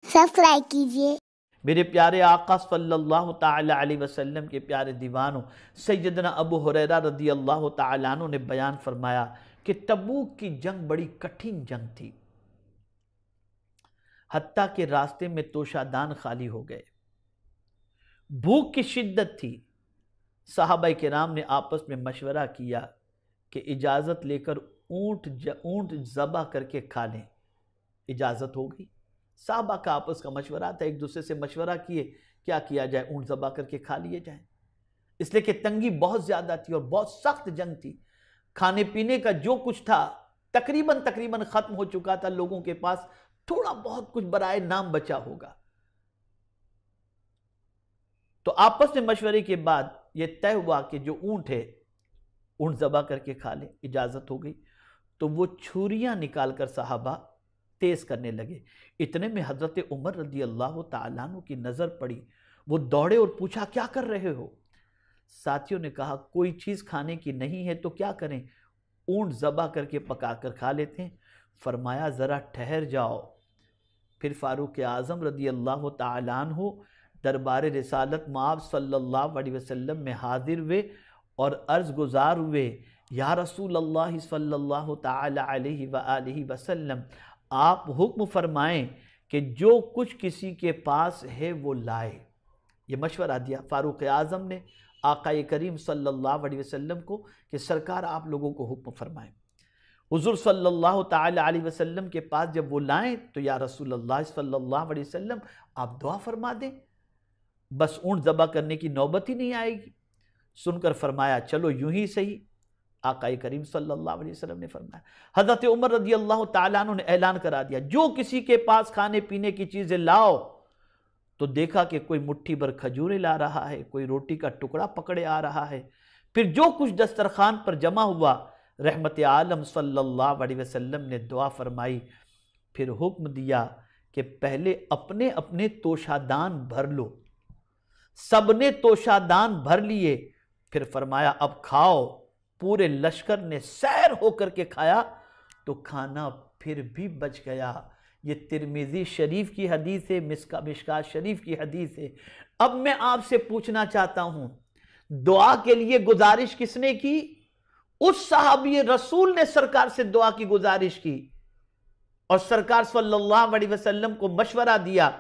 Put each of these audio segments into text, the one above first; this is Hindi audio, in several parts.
सब्सक्राइब कीजिए। मेरे प्यारे आका सल्लल्लाहु ताला अलैहि वसल्लम के प्यारे दीवानों, सैयदना अबू हुरैरा रज़ी अल्लाह ताला अन्हु ने बयान फरमाया कि तबूक की जंग बड़ी कठिन जंग थी, हत्ता के रास्ते में तोशादान खाली हो गए। भूख की शिद्दत थी। सहाबा किराम ने आपस में मशवरा किया कि इजाज़त लेकर ऊँट ज़बा करके खा लें। इजाज़त हो गई। साहबा का आपस का मशवरा था, एक दूसरे से मशवरा किए क्या किया जाए, ऊँट ज़बा करके खा लिए जाए, इसलिए कि तंगी बहुत ज़्यादा थी और बहुत सख्त जंग थी। खाने पीने का जो कुछ था तकरीबन ख़त्म हो चुका था। लोगों के पास थोड़ा बहुत कुछ बराए नाम बचा होगा। तो आपस में मशवरे के बाद यह तय हुआ कि जो ऊँट है ऊँट ज़बा करके खा ले। इजाज़त हो गई तो वो छुरियाँ निकाल कर साहबा तेज करने लगे। इतने में हज़रत उमर रज़ी अल्लाह ताला अन्हु की नज़र पड़ी। वो दौड़े और पूछा क्या कर रहे हो। साथियों ने कहा कोई चीज़ खाने की नहीं है तो क्या करें, ऊँट ज़बा करके पका कर खा लेते हैं। फरमाया ज़रा ठहर जाओ। फिर फ़ारूक आज़म रज़ी अल्लाह ताला अन्हु दरबार रिसालत माब सल्लल्लाहु अलैहि वसल्लम में हाजिर हुए और अर्ज़ गुज़ार हुए, या रसूल अल्लाह सल्लल्लाहु ताला अलैहि वसल्लम, आप हुक्म फरमाएं कि जो कुछ किसी के पास है वो लाए। ये मशवरा दिया फ़ारूक आज़म ने आक़ाए करीम सल्लल्लाहु अलैहि वसल्लम को कि सरकार आप लोगों को हुक्म फरमाएं। हुज़ूर सल्लल्लाहु ताला अलैहि वसल्लम के पास जब वो लाएं तो या रसूल अल्लाह सल्लल्लाहु अलैहि वसल्लम आप दुआ फरमा दें, बस ऊँट ज़बा करने की नौबत ही नहीं आएगी। सुनकर फरमाया चलो यूं ही सही। आक़ाए करीम सल्लल्लाहु अलैहि वसल्लम ने फरमाया। हज़रत उमर रज़ी अल्लाह ताला अन्हु ने ऐलान करा दिया, जो किसी के पास खाने पीने की चीज़ें लाओ। तो देखा कि कोई मुट्ठी भर खजूरें ला रहा है, कोई रोटी का टुकड़ा पकड़े आ रहा है। फिर जो कुछ दस्तरखान पर जमा हुआ, रहमत आलम सल्लल्लाहु अलैहि वसल्लम ने दुआ फरमाई। फिर हुक्म दिया कि पहले अपने अपने तोशादान भर लो। सबने तोशादान भर लिए। फिर फरमाया अब खाओ। पूरे लश्कर ने सैर होकर के खाया तो खाना फिर भी बच गया। ये तिरमिज़ी शरीफ की हदीस है, मिशकात शरीफ की हदीस है। अब मैं आपसे पूछना चाहता हूं, दुआ के लिए गुजारिश किसने की? उस सहाबी रसूल ने सरकार से दुआ की गुजारिश की और सरकार सल्लल्लाहु अलैहि वसल्लम को मशवरा दिया,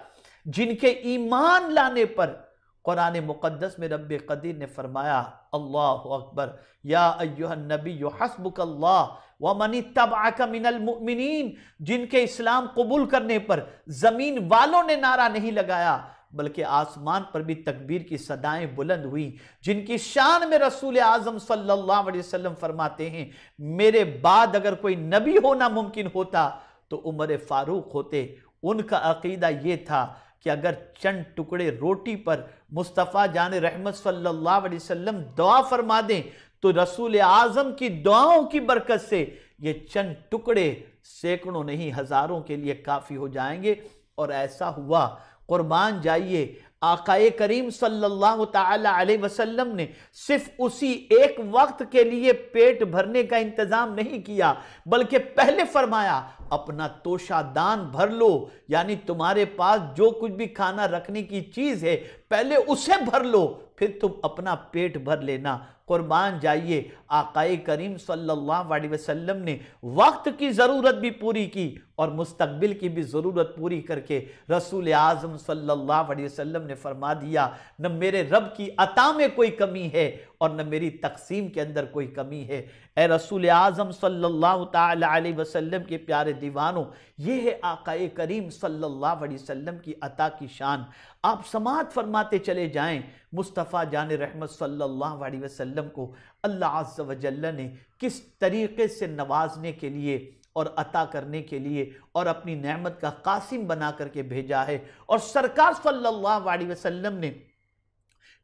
जिनके ईमान लाने पर कुरान मुक़द्दस में रब्बे क़दीर ने फरमाया अल्लाहु अकबर, या अय्युहन नबिय्यु हस्बुकल्लाह व मन इत्तबअका मिनल मुमिनीन। जिनके इस्लाम कबूल करने पर जमीन वालों ने नारा नहीं लगाया बल्कि आसमान पर भी तकबीर की सदाएं बुलंद हुई। जिनकी शान में रसूल आज़म सल्लल्लाहु अलैहि वसल्लम फरमाते हैं, मेरे बाद अगर कोई नबी होना मुमकिन होता तो उमर फारूक होते। उनका अकीदा ये था कि अगर चंद टुकड़े रोटी पर मुस्तफ़ा जान रहमत सल्लल्लाहु अलैहि वसल्लम दुआ फरमा दें तो रसूल आज़म की दुआओं की बरकत से ये चंद टुकड़े सैकड़ों नहीं हज़ारों के लिए काफ़ी हो जाएंगे। और ऐसा हुआ। कुर्बान जाइए, आक़ाए करीम सल्लल्लाहु ताला अलैहि वसल्लम ने सिर्फ उसी एक वक्त के लिए पेट भरने का इंतज़ाम नहीं किया, बल्कि पहले फरमाया अपना तोशादान भर लो, यानी तुम्हारे पास जो कुछ भी खाना रखने की चीज़ है पहले उसे भर लो, फिर तुम अपना पेट भर लेना। कुर्बान जाइए, आक़ाए करीम सल्लल्लाहु अलैहि वसल्लम ने वक्त की ज़रूरत भी पूरी की और मुस्तकबिल की भी ज़रूरत पूरी करके रसूल आज़म सल्लल्लाहु अलैहि वसल्लम ने फरमा दिया, न मेरे रब की अता में कोई कमी है और न मेरी तकसीम के अंदर कोई कमी है। ए रसूल आज़म सल्लल्लाहु ताला अलैहि वसल्लम के प्यारे दीवानों, ये है आक़ाए करीम सल्लल्लाहु अलैहि वसल्लम की अता की शान। आप समात फरमाते चले जाएं, मुस्तफ़ा जान रहमत सल्लल्लाहु अलैहि वसल्लम को अल्लाह अज़्ज़ व जल्ल ने किस तरीक़े से नवाजने के लिए और अता करने के लिए और अपनी नेमत का कासिम बना करके भेजा है, और सरकार सल्लल्लाहु अलैहि वसल्लम ने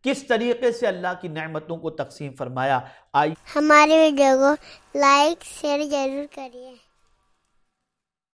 किस तरीके से अल्लाह की नेमतों को तकसीम फरमाया। आई हमारे वीडियो को लाइक शेयर जरूर करिए।